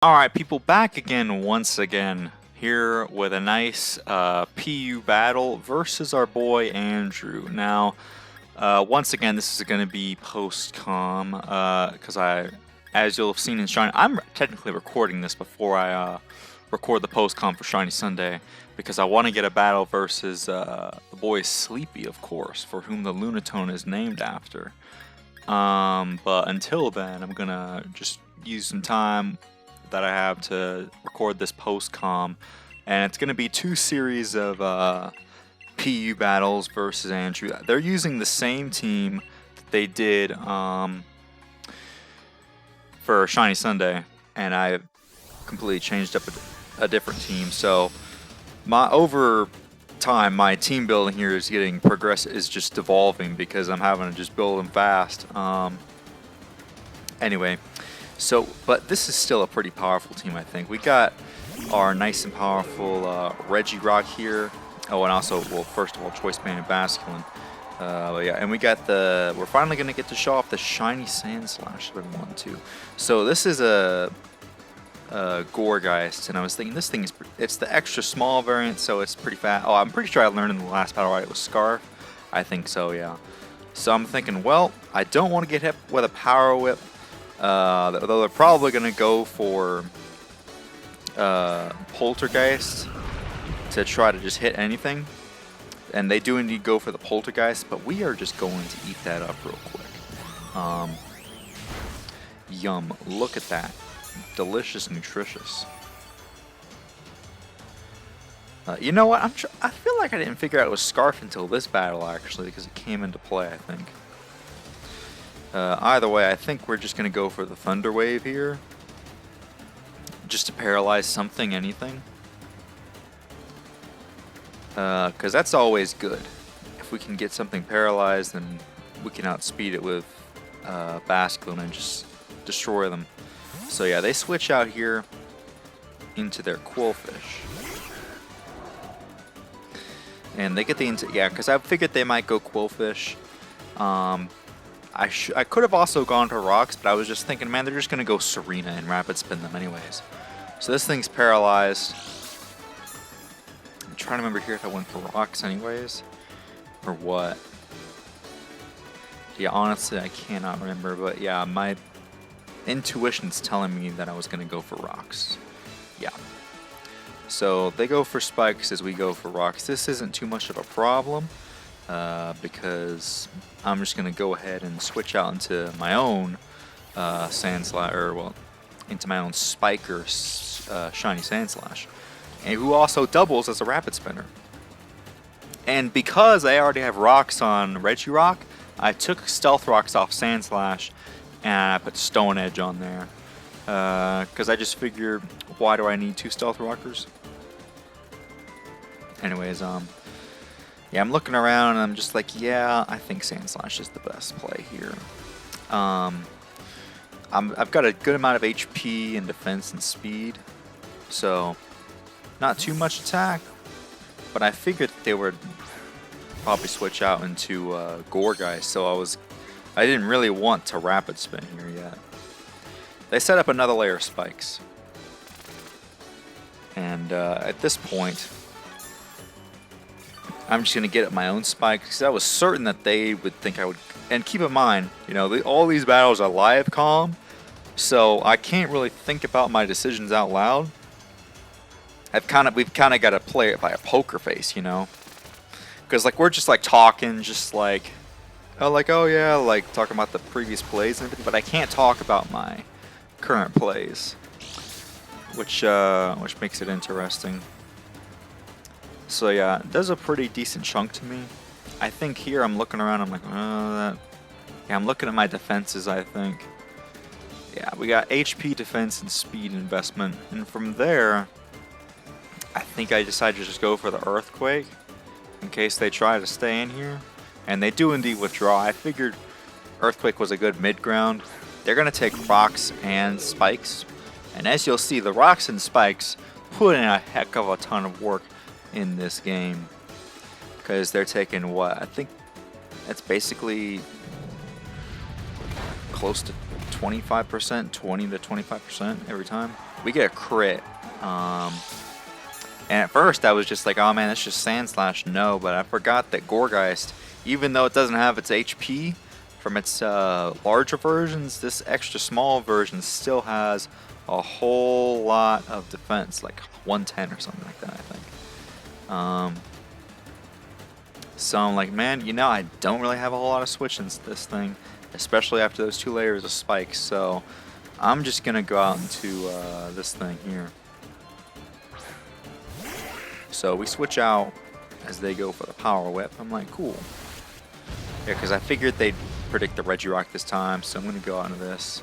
Alright people, back again once again here with a nice PU battle versus our boy Andrew. Now once again this is going to be post-com because as you'll have seen in Shiny, I'm technically recording this before I record the post-com for Shiny Sunday because I want to get a battle versus the boy Sleepy, of course, for whom the Lunatone is named after. But until then I'm gonna just use some time that I have to record this post-com, and it's going to be two series of PU battles versus Andrew. They're using the same team that they did for Shiny Sunday, and I completely changed up a different team. So over time, my team building here is getting is just evolving because I'm having to just build them fast. Anyway. So, but this is still a pretty powerful team, I think. We got our nice and powerful Regirock here. Oh, and also, well, first of all, Choice Band and Basculin. But yeah, and we got we're finally going to get to show off the Shiny Sandslash that we want to. So this is a Gourgeist, and I was thinking this thing it's the extra small variant, so it's pretty fast. Oh, I'm pretty sure I learned in the last battle, right? It was Scarf. I think so, yeah. So I'm thinking, well, I don't want to get hit with a Power Whip. Though they're probably going to go for Poltergeist to try to just hit anything. And they do indeed go for the Poltergeist, but we are just going to eat that up real quick. Yum. Look at that. Delicious, nutritious. You know what? I feel like I didn't figure out it was Scarf until this battle, actually, because it came into play, I think. Either way, I think we're just going to go for the Thunder Wave here. Just to paralyze something, anything. Because that's always good. If we can get something paralyzed, then we can outspeed it with Basculin and just destroy them. So yeah, they switch out here into their Quillfish. And they get the... Yeah, because I figured they might go Quillfish. I could have also gone to Rocks, but I was just thinking, man, they're just going to go Serena and Rapid Spin them anyways. So this thing's paralyzed. I'm trying to remember here if I went for Rocks anyways, or what. Yeah, honestly, I cannot remember, but yeah, my intuition's telling me that I was going to go for Rocks. Yeah. So they go for Spikes as we go for Rocks. This isn't too much of a problem. Because I'm just going to go ahead and switch out into my own Sandslash, or well, into my own Spiker Shiny Sandslash, and who also doubles as a Rapid Spinner. And because I already have Rocks on Regirock, I took Stealth Rocks off Sandslash, and I put Stone Edge on there. Because I just figured, why do I need two Stealth Rockers? Anyways, yeah, I'm looking around and I'm just like, yeah, I think Sandslash is the best play here. I've got a good amount of HP and defense and speed, so not too much attack, but I figured they would probably switch out into Gourgeist, so I didn't really want to Rapid Spin here yet. They set up another layer of Spikes, and at this point, I'm just going to get at my own Spikes because I was certain that they would think I would. And keep in mind, you know, all these battles are live comm, so I can't really think about my decisions out loud. We've kind of got to play it by a poker face, you know, because like we're just like talking, just like, oh yeah, like talking about the previous plays and everything, but I can't talk about my current plays, which makes it interesting. So yeah, it does a pretty decent chunk to me. I think here I'm looking around, I'm like, yeah, I'm looking at my defenses, I think. Yeah, we got HP, defense, and speed investment. And from there, I think I decided to just go for the Earthquake in case they try to stay in here. And they do indeed withdraw. I figured Earthquake was a good mid-ground. They're going to take Rocks and Spikes. And as you'll see, the Rocks and Spikes put in a heck of a ton of work in this game, because they're taking what I think that's basically close to 25%, 20 to 25% every time. We get a crit. And at first I was just like, oh man, that's just Sandslash. No, but I forgot that Gourgeist, even though it doesn't have its HP from its larger versions, this extra small version still has a whole lot of defense, like 110 or something like that, I think. So I'm like, man, you know, I don't really have a whole lot of switch into this thing, especially after those 2 layers of spikes. So I'm just gonna go out into this thing here. So we switch out as they go for the Power Whip. I'm like, cool. Yeah, because I figured they'd predict the Regirock this time, so I'm going to go out into this.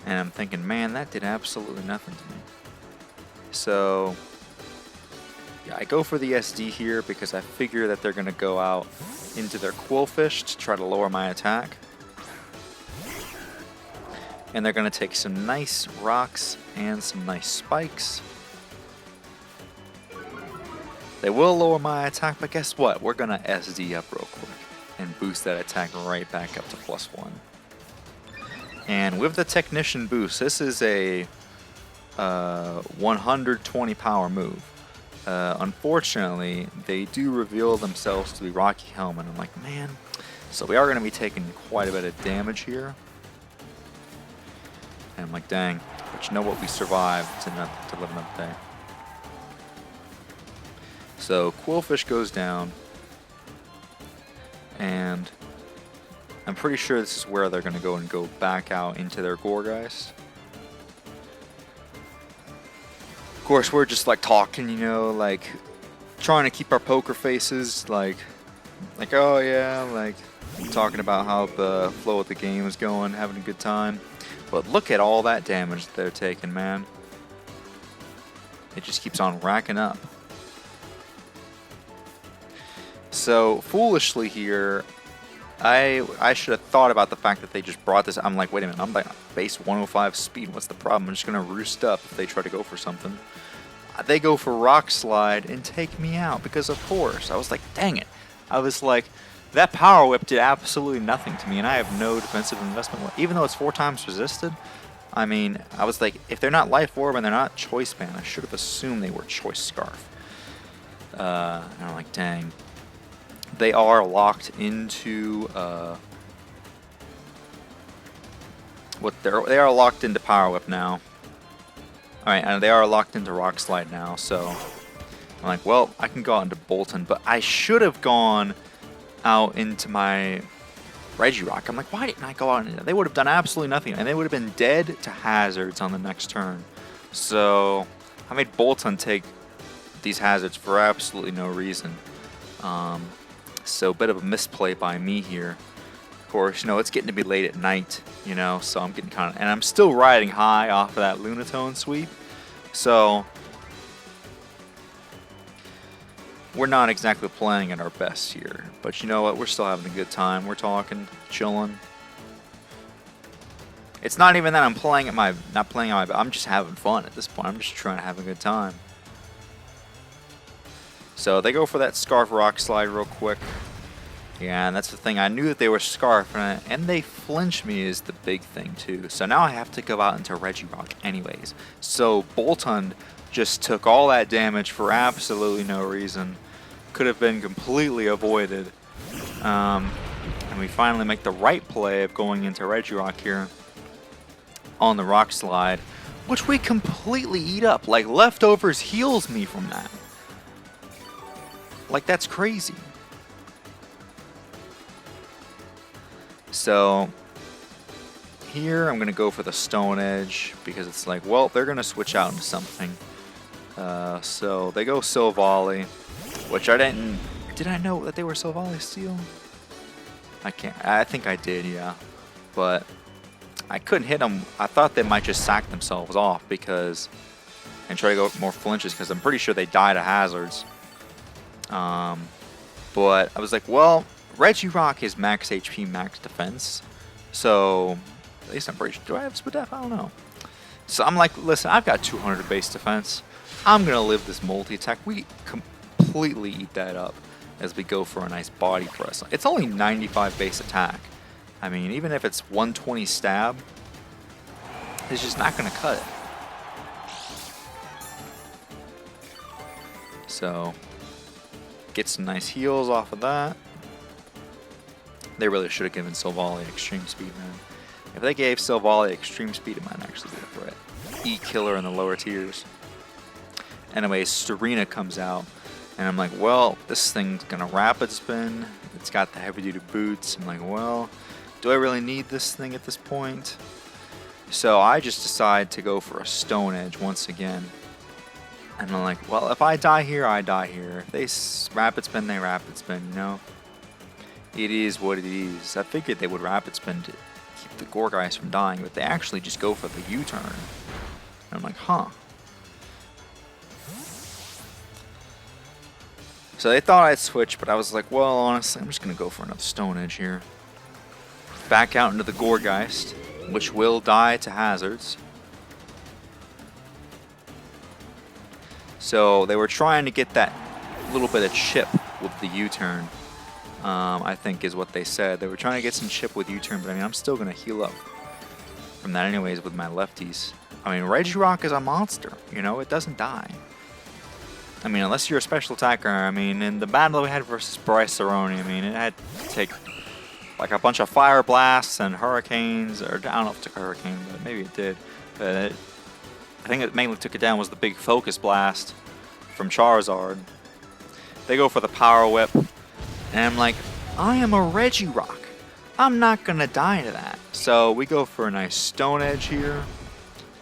And I'm thinking, man, that did absolutely nothing to me. So, yeah, I go for the SD here because I figure that they're going to go out into their Quillfish to try to lower my attack. And they're going to take some nice rocks and some nice spikes. They will lower my attack, but guess what? We're going to SD up real quick and boost that attack right back up to +1. And with the Technician boost, this is a 120 power move. Unfortunately, they do reveal themselves to be Rocky Helmet. I'm like, man, so we are going to be taking quite a bit of damage here. And I'm like, dang, but you know what? We survived to live another day. So Quillfish goes down, and I'm pretty sure this is where they're going to go back out into their Gourgeist. Of course, we're just like talking, you know, like trying to keep our poker faces, like oh yeah, like talking about how the flow of the game is going, having a good time. But look at all that damage that they're taking, man. It just keeps on racking up. So, foolishly here, I should have thought about the fact that they just brought this. I'm like, wait a minute, I'm like base 105 speed. What's the problem? I'm just going to roost up if they try to go for something. They go for Rock Slide and take me out because, of course. I was like, dang it. I was like, that Power Whip did absolutely nothing to me, and I have no defensive investment. Even though it's 4 times resisted, I mean, I was like, if they're not Life Orb and they're not Choice Band, I should have assumed they were Choice Scarf. And I'm like, dang. They are locked into they are locked into Power Whip now. Alright, and they are locked into Rock Slide now, so I'm like, well, I can go out into Bolton, but I should have gone out into my Regirock. I'm like, why didn't I go out into that? They would have done absolutely nothing, and they would have been dead to hazards on the next turn. So I made Bolton take these hazards for absolutely no reason. So a bit of a misplay by me here. Of course, you know, it's getting to be late at night, you know, so I'm getting kind of, and I'm still riding high off of that Lunatone sweep. So we're not exactly playing at our best here, but you know what? We're still having a good time. We're talking, chilling. It's not even that I'm playing at my, not playing at my, I'm just having fun at this point. I'm just trying to have a good time. So they go for that Scarf Rock Slide real quick. Yeah, and that's the thing. I knew that they were Scarf, and they flinch me is the big thing too. So now I have to go out into Regirock anyways. So Boltund just took all that damage for absolutely no reason. Could have been completely avoided. And we finally make the right play of going into Regirock here on the Rock Slide, which we completely eat up. Like, Leftovers heals me from that. Like, that's crazy. So here I'm going to go for the Stone Edge because it's like, well, they're going to switch out into something. So they go Silvally, which I didn't... Did I know that they were Silvally Steel? I think I did, yeah. But I couldn't hit them. I thought they might just sack themselves off because... And try to go more flinches because I'm pretty sure they die to hazards. But I was like, well, Regirock is max HP, max defense. So, at least I'm pretty sure. Do I have Split Def? I don't know. So I'm like, listen, I've got 200 base defense. I'm going to live this multi-attack. We completely eat that up as we go for a nice body press. It's only 95 base attack. I mean, even if it's 120 stab, It's just not going to cut it. So, get some nice heals off of that. They really should have given Silvally extreme speed, man. If they gave Silvally extreme speed, it might actually be a threat. E-killer in the lower tiers. Anyway, Serena comes out, and I'm like, well, this thing's gonna rapid spin. It's got the heavy-duty boots. I'm like, well, do I really need this thing at this point? So I just decide to go for a Stone Edge once again. And I'm like, well, if I die here, I die here. If they rapid spin, they rapid spin, you know? It is what it is. I figured they would rapid spin to keep the Gourgeist from dying, but they actually just go for the U-turn. And I'm like, huh. So they thought I'd switch, but I was like, well, honestly, I'm just going to go for another Stone Edge here. Back out into the Gourgeist, which will die to hazards. So they were trying to get that little bit of chip with the U-turn. I think is what they said. They were trying to get some chip with U-turn, but I mean, I'm still going to heal up from that anyways with my lefties. I mean, Regirock is a monster, you know, it doesn't die. I mean, unless you're a special attacker. I mean, in the battle we had versus Bryce Cerrone, I mean, it had to take like a bunch of Fire Blasts and Hurricanes, or I don't know if it took a Hurricane, but maybe it did. But I think it mainly took it down was the big Focus Blast from Charizard. They go for the Power Whip, and I'm like, I am a Regirock. I'm not going to die to that. So we go for a nice Stone Edge here.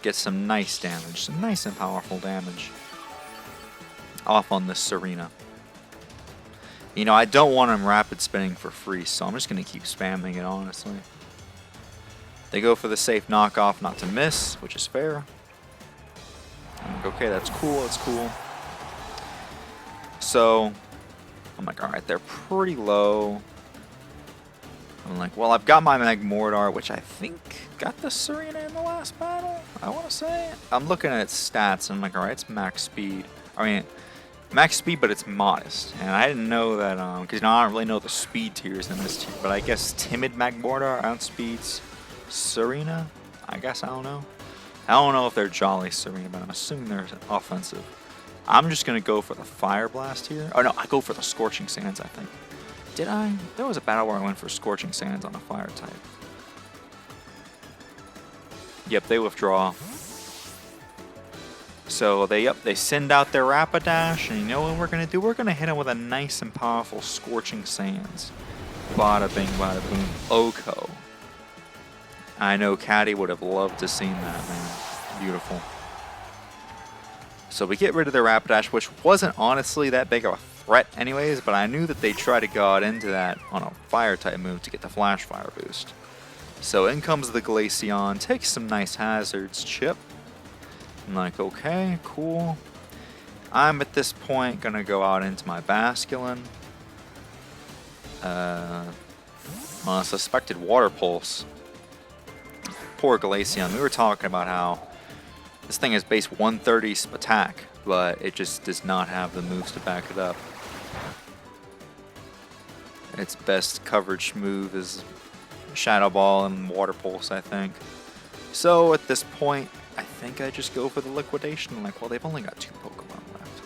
Get some nice damage, some nice and powerful damage off on this Serena. You know, I don't want him rapid spinning for free, so I'm just going to keep spamming it, honestly. They go for the safe knockoff not to miss, which is fair. I'm like, okay, that's cool, that's cool. So, I'm like, alright, they're pretty low. I'm like, well, I've got my Magmortar, which I think got the Serena in the last battle, I want to say. I'm looking at its stats, and I'm like, alright, it's max speed. I mean, max speed, but it's modest. And I didn't know that, because I don't really know the speed tiers in this tier, but I guess Timid Magmortar outspeeds Serena? I guess, I don't know. I don't know if they're Jolly Serena, but I'm assuming they're offensive. I'm just going to go for the Fire Blast here. Oh, no, I go for the Scorching Sands, I think. Did I? There was a battle where I went for Scorching Sands on a Fire type. Yep, they withdraw. So they send out their Rapidash, and you know what we're going to do? We're going to hit them with a nice and powerful Scorching Sands. Bada bing, bada boom, Oko. I know Caddy would have loved to seen that, man. Beautiful. So we get rid of their Rapidash, which wasn't honestly that big of a threat anyways, but I knew that they tried to go out into that on a Fire-type move to get the Flash Fire boost. So in comes the Glaceon, takes some nice hazards, chip. I'm like, okay, cool. I'm at this point going to go out into my Basculin. On a suspected Water Pulse. Poor Glaceon. We were talking about how this thing has base 130 attack, but it just does not have the moves to back it up. Its best coverage move is Shadow Ball and Water Pulse, I think. So at this point, I think I just go for the Liquidation. I'm like, well, they've only got 2 Pokemon left.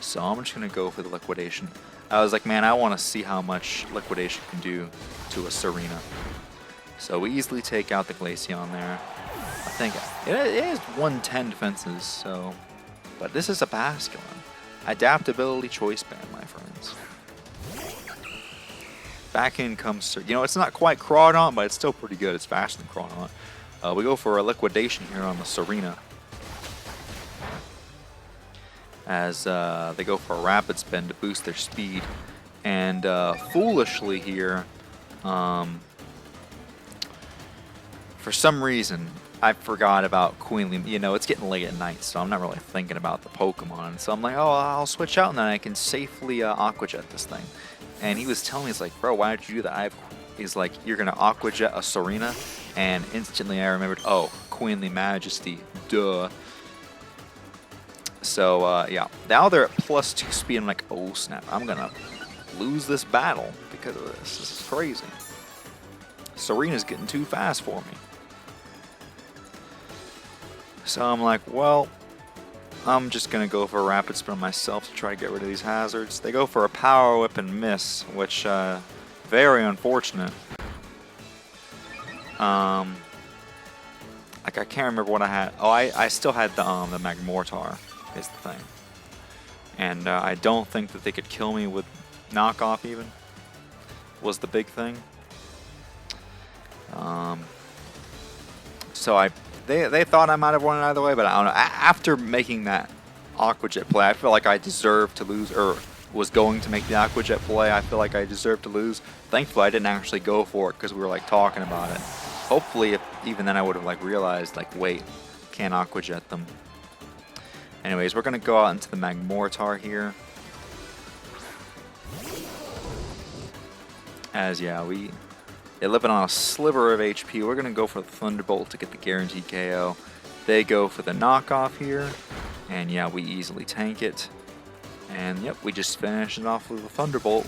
So I'm just going to go for the Liquidation. I was like, man, I want to see how much Liquidation can do to a Serena. So we easily take out the Glaceon there. I think it is 110 defenses, so... But this is a Basculin. Adaptability choice band, my friends. Back in comes... You know, it's not quite Crawdaunt, but it's still pretty good. It's faster than Crawdaunt. We go for a Liquidation here on the Serena. As they go for a Rapid Spin to boost their speed. And foolishly here... for some reason, I forgot about Queenly. You know, it's getting late at night, so I'm not really thinking about the Pokemon. So I'm like, oh, I'll switch out, and then I can safely Aqua Jet this thing. And he was telling me, he's like, bro, why did you do that? He's like, you're going to Aqua Jet a Serena? And instantly I remembered, oh, Queenly Majesty, duh. So, yeah. Now they're at +2 speed. I'm like, oh, snap. I'm going to lose this battle because of this. This is crazy. Serena's getting too fast for me. So I'm like, well, I'm just going to go for a rapid spin myself to try to get rid of these hazards. They go for a power whip and miss, which, very unfortunate. Like, I can't remember what I had. Oh, I still had the Magmortar is the thing. And I don't think that they could kill me with knockoff even, was the big thing. So they thought I might have won it either way, but I don't know. After making that Aqua Jet play, I feel like I deserved to lose, or was going to make the Aqua Jet play. I feel like I deserved to lose. Thankfully, I didn't actually go for it because we were like talking about it. Hopefully, even then I would have like realized, like, wait, can't Aqua Jet them. Anyways, we're gonna go out into the Magmortar here. As yeah, they're living on a sliver of HP. We're gonna go for the Thunderbolt to get the guaranteed KO. They go for the knockoff here, and yeah, we easily tank it. And yep, we just finished it off with a Thunderbolt,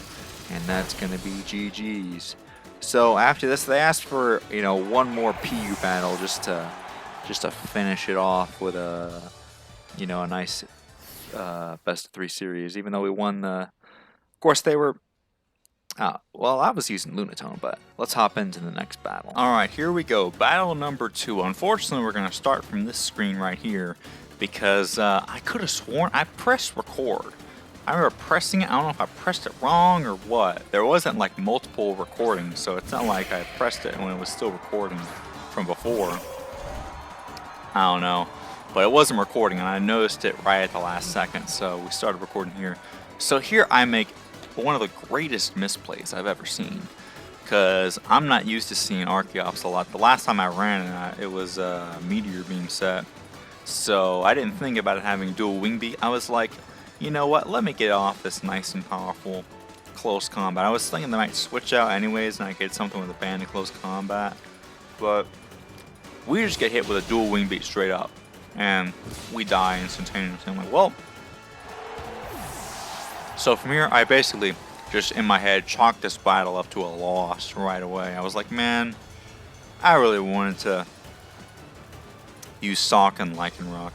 and that's gonna be GG's. So after this, they asked for, you know, one more PU battle just to finish it off with a, you know, a nice best of 3 series. Even though we won the, of course they were. Well, I was using Lunatone, but let's hop into the next battle. Alright, here we go. Battle number 2. Unfortunately, we're going to start from this screen right here because I could have sworn I pressed record. I remember pressing it. I don't know if I pressed it wrong or what. There wasn't like multiple recordings, so it's not like I pressed it when it was still recording from before. I don't know. But it wasn't recording, and I noticed it right at the last second, so we started recording here. So here I make one of the greatest misplays I've ever seen, because I'm not used to seeing Archeops a lot. The last time I ran it was a Meteor Beam set, so I didn't think about it having dual wing beat. I was like, you know what, let me get off this nice and powerful close combat. I was thinking they might switch out anyways and I get something with a band in close combat, but we just get hit with a dual wing beat straight up and we die instantaneously. I'm like, well. So from here, I basically just in my head chalked this battle up to a loss right away. I was like, man, I really wanted to use Sock and Lycanroc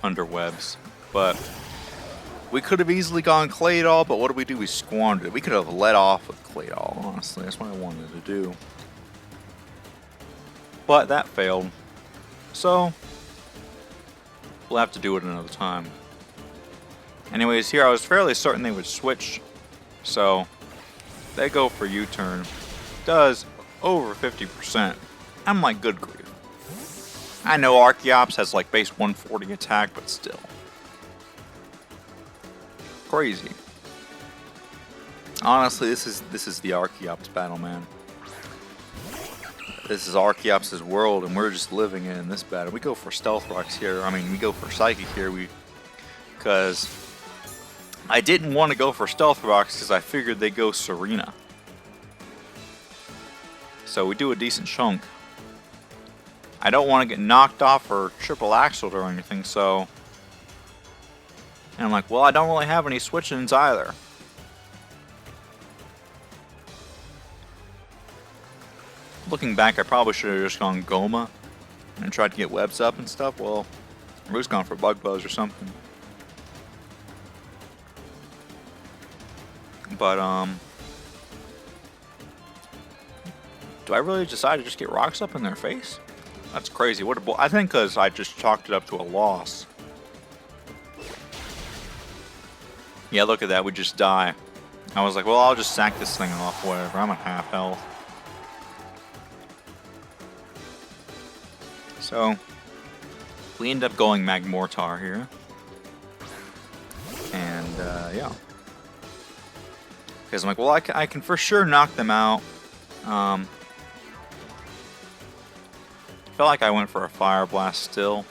under webs, but we could have easily gone Claydol, but what did we do? We squandered it. We could have let off with Claydol, honestly. That's what I wanted to do. But that failed. So we'll have to do it another time. Anyways, here I was fairly certain they would switch. So they go for U-turn. Does over 50%. I'm like, good grief. I know Archeops has like base 140 attack, but still. Crazy. Honestly, this is the Archeops battle, man. This is Archeops' world, and we're just living it in this battle. We go for Stealth Rocks here. I mean, we go for Psychic here. Because I didn't want to go for Stealth Rocks because I figured they go Serena. So we do a decent chunk. I don't want to get knocked off or triple axled or anything, so. And I'm like, well, I don't really have any switch-ins either. Looking back, I probably should have just gone Goma and tried to get webs up and stuff. Well, we're just gone for Bug Buzz or something. But, do I really decide to just get rocks up in their face? That's crazy. What I think because I just chalked it up to a loss. Yeah, look at that. We just die. I was like, well, I'll just sack this thing off, whatever. I'm at half health. So, we end up going Magmortar here. And, yeah. Because I'm like, well, I can for sure knock them out. Felt like I went for a Fire Blast still.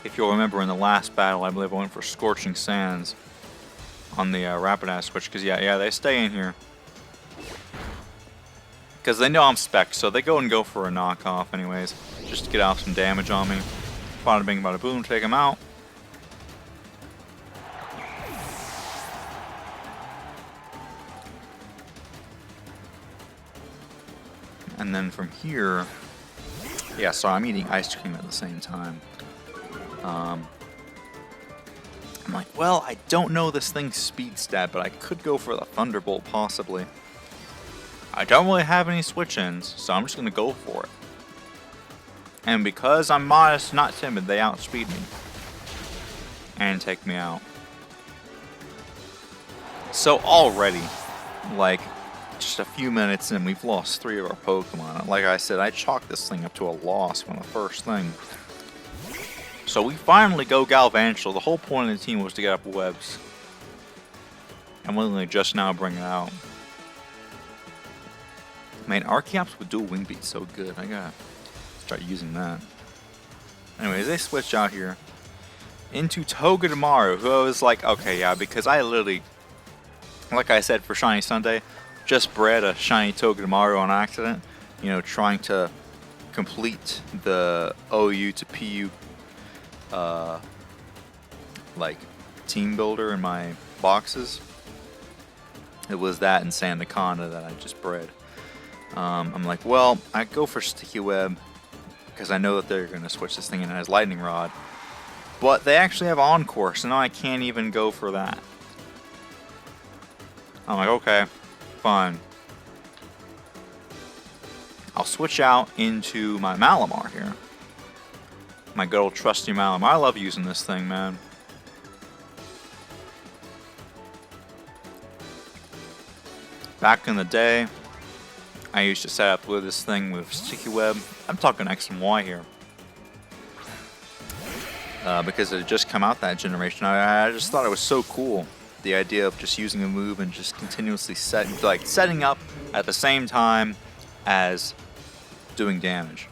If you'll remember in the last battle, I believe I went for Scorching Sands on the Rapidash switch. Because, yeah, they stay in here. Because they know I'm spec, so they go for a knockoff anyways. Just to get out some damage on me. Bada bing, bada boom, take him out. And then from here, Yeah, sorry, I'm eating ice cream at the same time. I'm like, well, I don't know this thing's speed stat, but I could go for the Thunderbolt possibly. I don't really have any switch-ins, so I'm just going to go for it. And because I'm modest, not timid, they outspeed me. And take me out. So already, like, just a few minutes in, we've lost 3 of our Pokemon. Like I said, I chalked this thing up to a loss from the first thing. So we finally go Galvantula. The whole point of the team was to get up webs. I'm literally just now bring it out. Man, Archeops with dual wing beat's so good. I gotta start using that. Anyways, they switch out here into Togedemaru, who I was like, okay, yeah, because I literally, like I said for Shiny Sunday, just bred a Shiny Togedemaru on accident. You know, trying to complete the OU to PU like team builder in my boxes. It was that and Sandaconda that I just bred. I'm like, well, I go for Sticky Web because I know that they're going to switch this thing in as Lightning Rod. But they actually have Encore, so now I can't even go for that. I'm like, okay, fine. I'll switch out into my Malamar here. My good old trusty Malamar. I love using this thing, man. Back in the day, I used to set up with this thing with Sticky Web. I'm talking X and Y here. Because it had just come out that generation. I just thought it was so cool. The idea of just using a move and just continuously setting up at the same time as doing damage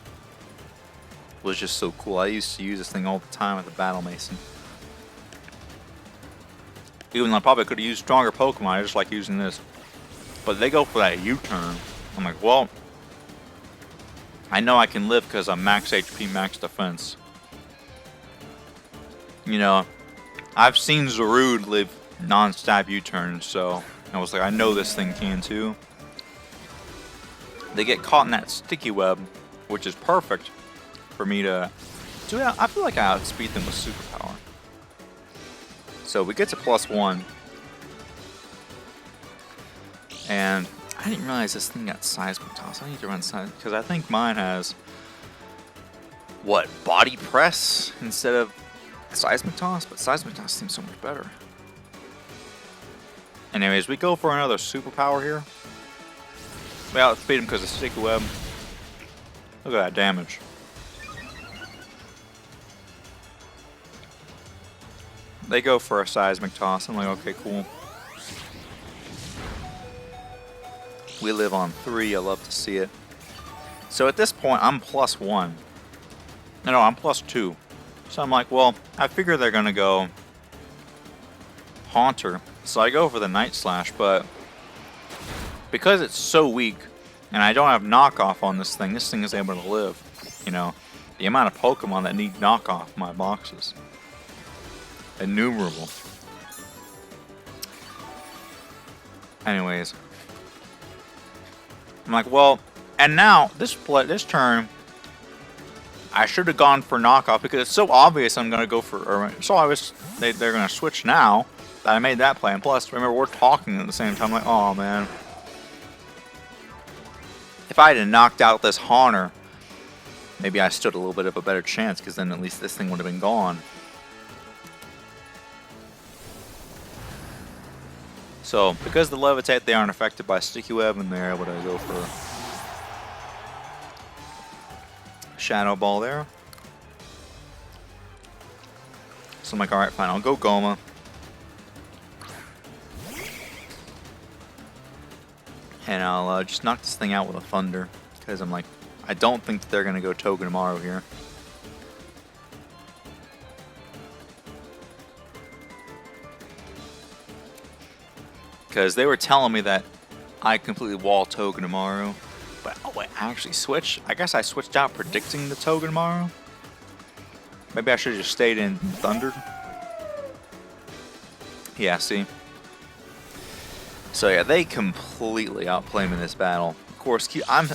was just so cool. I used to use this thing all the time with the Battle Mason. Even though I probably could have used stronger Pokemon, I just like using this. But they go for that U-turn. I'm like, well, I know I can live because I'm max HP, max defense. You know, I've seen Zarude live non-stab U-turns, so I was like, I know this thing can too. They get caught in that Sticky Web, which is perfect for me to do. I feel like I outspeed them with Superpower. So we get to +1. And I didn't realize this thing got Seismic Toss. I need to run Seismic, because I think mine has, what, Body Press instead of Seismic Toss? But Seismic Toss seems so much better. Anyways, we go for another Superpower here. We outspeed him because of Sticky Web. Look at that damage. They go for a Seismic Toss. I'm like, okay, cool. We live on 3. I love to see it. So at this point, I'm +1. No, I'm +2. So I'm like, well, I figure they're going to go Haunter. So I go for the Night Slash, but because it's so weak and I don't have knockoff on this thing is able to live. You know, the amount of Pokemon that need knockoff my boxes. Innumerable. Anyways. I'm like, well, and now, this turn, I should have gone for knockoff because it's so obvious I'm going to go for, or so obvious they're going to switch now that I made that play. And plus, remember, we're talking at the same time, like, oh man. If I had knocked out this Haunter, maybe I stood a little bit of a better chance because then at least this thing would have been gone. So, because the Levitate, they aren't affected by Sticky Web, and they're able to go for Shadow Ball there. So I'm like, alright, fine, I'll go Goma. And I'll just knock this thing out with a Thunder, because I'm like, I don't think they're going to go Togedemaru here. Because they were telling me that I completely wall Togedemaru. But, oh wait, I actually switched. I guess I switched out predicting the Togedemaru. Maybe I should have just stayed in Thunder. Yeah, see? So yeah, they completely outplay me in this battle. Of course, I'm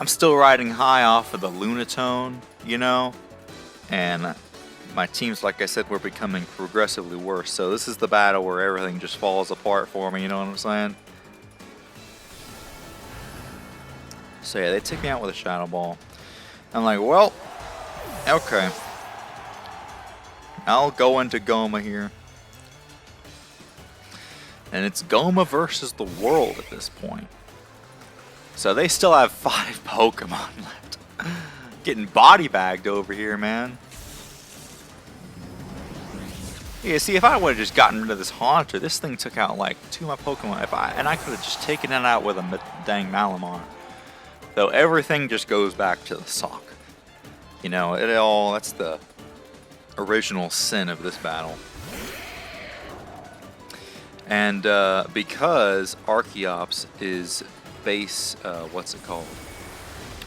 I'm still riding high off of the Lunatone, you know, and my teams, like I said, were becoming progressively worse. So this is the battle where everything just falls apart for me, you know what I'm saying? So yeah, they take me out with a Shadow Ball. I'm like, well, okay. I'll go into Goma here. And it's Goma versus the world at this point. So they still have 5 Pokemon left. Getting body bagged over here, man. Yeah, see, if I would have just gotten rid of this Haunter, this thing took out like 2 of my Pokemon. And I could have just taken it out with a dang Malamar. So everything just goes back to the sock. You know, that's the original sin of this battle. And because Archeops is base, what's it called?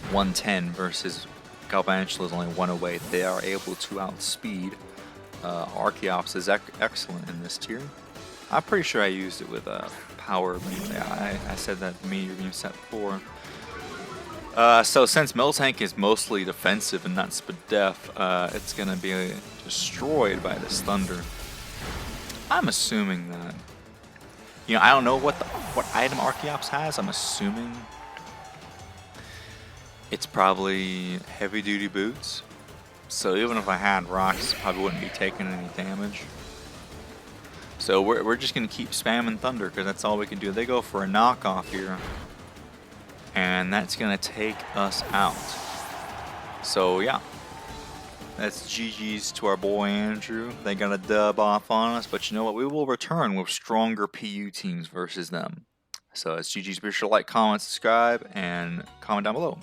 110 versus Galvantula is only 108, they are able to outspeed. Archeops is excellent in this tier. I'm pretty sure I used it with Power Melee. I said that Meteor Beam set before. So since Miltank is mostly defensive and not Spadef, it's going to be destroyed by this Thunder. I'm assuming that, you know, I don't know what item Archeops has. I'm assuming it's probably heavy duty boots. So even if I had rocks, probably wouldn't be taking any damage. So we're just going to keep spamming Thunder because that's all we can do. They go for a knockoff here. And that's going to take us out. So yeah. That's GG's to our boy Andrew. They got a dub off on us. But you know what? We will return with stronger PU teams versus them. So it's GG's. Be sure to like, comment, subscribe, and comment down below.